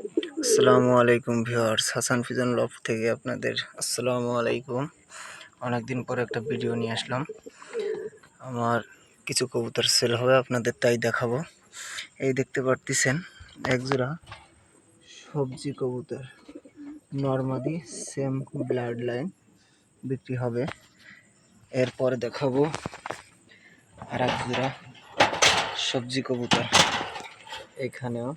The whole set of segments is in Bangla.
আসসালামু আলাইকুম ভিউয়ার্স, হাসান ফিজন লফট থেকে আপনাদের আসসালামু আলাইকুম। অনেকদিন পরে একটা ভিডিও নিয়ে আসলাম। আমার কিছু কবুতর সেল হবে, আপনাদের তাই দেখাবো। এই দেখতে পারতেছেন একজোড়া সবজি কবুতর নরমাদি সেম ব্লাড লাইন বিক্রি হবে। এরপরে দেখাবো আর একজোড়া সবজি কবুতর, এখানেও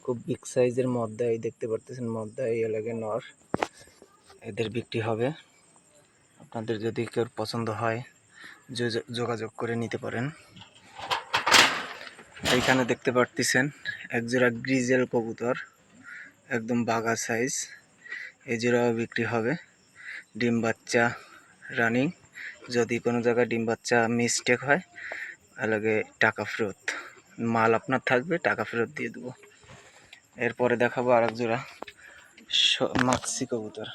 খুব বিগ সাইজের মদ্দা। এই দেখতে পারতেছেন মদ্দা, এই এলাকে নর, এদের বিক্রি হবে। আপনাদের যদি কেউ পছন্দ হয় যোগাযোগ করে নিতে পারেন। এইখানে দেখতে পারতেছেন একজোড়া গ্রিজেল কবুতর, একদম বাঘা সাইজ। এই জোড়াও বিক্রি হবে। ডিম বাচ্চা রানিং, যদি কোনো জায়গায় ডিম বাচ্চা মিস্টেক হয় তাহলে টাকা ফেরত, মাল আপনার থাকবে, টাকা ফেরত দিয়ে দেবো। এরপরে দেখাবো আর এক জোড়া মাক্সি কবুতর,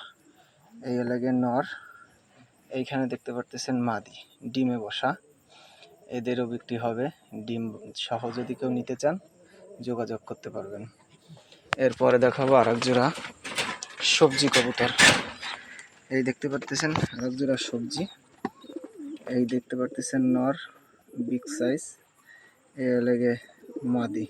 এই এলাকায় নর। এইখানে দেখতে পারতেছেন মাদি ডিমে বসা, এদেরও বিক্রি হবে। ডিম সহ যদি কেউ নিতে চান যোগাযোগ করতে পারবেন। এরপরে দেখাবো আর এক জোড়া সবজি কবুতর, এই দেখতে পারতেছেন আর এক জোড়া সবজি। এই দেখতে পারতেছেন নর বিগ সাইজ, এই লেগে মাদি।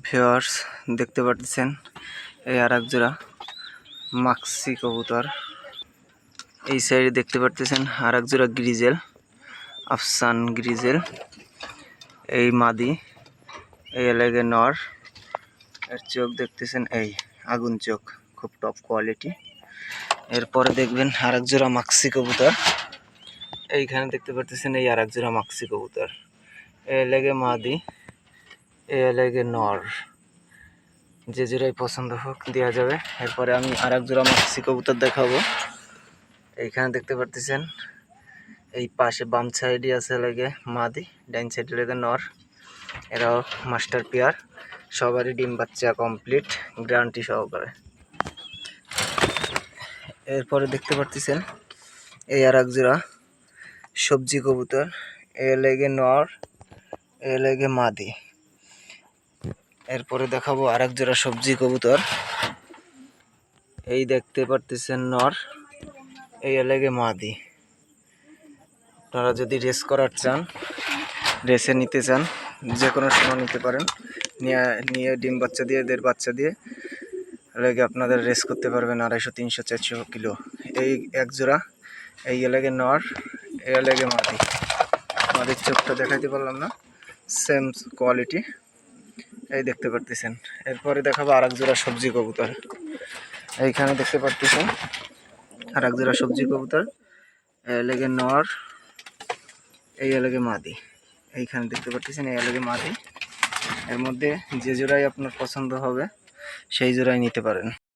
ভিউয়ার্স দেখতে পারতেছেন এই আর এক জোড়া মাক্সি কবুতর। এই সাইডে দেখতে পারতেছেন আর এক জোড়া গ্রিজেল, আফসান গ্রিজেল, এই মাদি, এই এলাকায় নর। এর চোখ দেখতেছেন এই আগুন চোখ, খুব টপ কোয়ালিটি। এরপরে দেখবেন আর এক জোড়া মাক্সি কবুতর, এইখানে দেখতে পারতেছেন এই আর এক জোড়া মাক্সি কবুতর, এই এলাকায় মাদি, এই এলাকায় নর। যে জোড়াই পছন্দ হোক দেওয়া যাবে। এরপরে আমি আর এক জোড়া মাক্সি কবুতর দেখাবো। এইখানে দেখতে পারতেছেন এই পাশে বাম সাইডে আছে লাগে মাদি, ডাইন সাইডে লাগে নর। এরাও মাস্টার পেয়ার, সবারই ডিম বাচ্চা কমপ্লিট, গ্যারান্টি সহকারে। এরপরে দেখতে পারতেছেন এই আর এক জোড়া সবজি কবুতর, এ লেগে নর, এ লেগে মাদি। এরপরে দেখাবো আর এক জোড়া সবজি কবুতর, এই দেখতে পারতেছেন নর, এই লেগে মাদি। আপনারা যদি রেস করার চান, রেসে নিতে চান, যে কোনো সময় নিতে পারেন। নিয়ে ডিম বাচ্চা দিয়ে, এদের বাচ্চা দিয়ে লেগে আপনাদের রেস করতে পারবেন 250, 300, 400 কিলো। এই এক জোড়া, এই এলাকে নর, এই এলাকে মাদি। মাদির চোখটা দেখাইতে পারলাম না, সেম কোয়ালিটি, এই দেখতে পারতেছেন। এরপরে দেখাবো আর এক জোড়া সবজি কবুতর, এইখানে দেখতে পারতেছেন আর এক জোড়া সবজি কবুতর, এই এলাকে নর, এই এলাকে মাদি। এইখানে দেখতে পাচ্ছেন এই এলাকে মাদি। এর মধ্যে যে জোড়াই আপনার পছন্দ হবে সেই জোড়াই নিতে পারেন।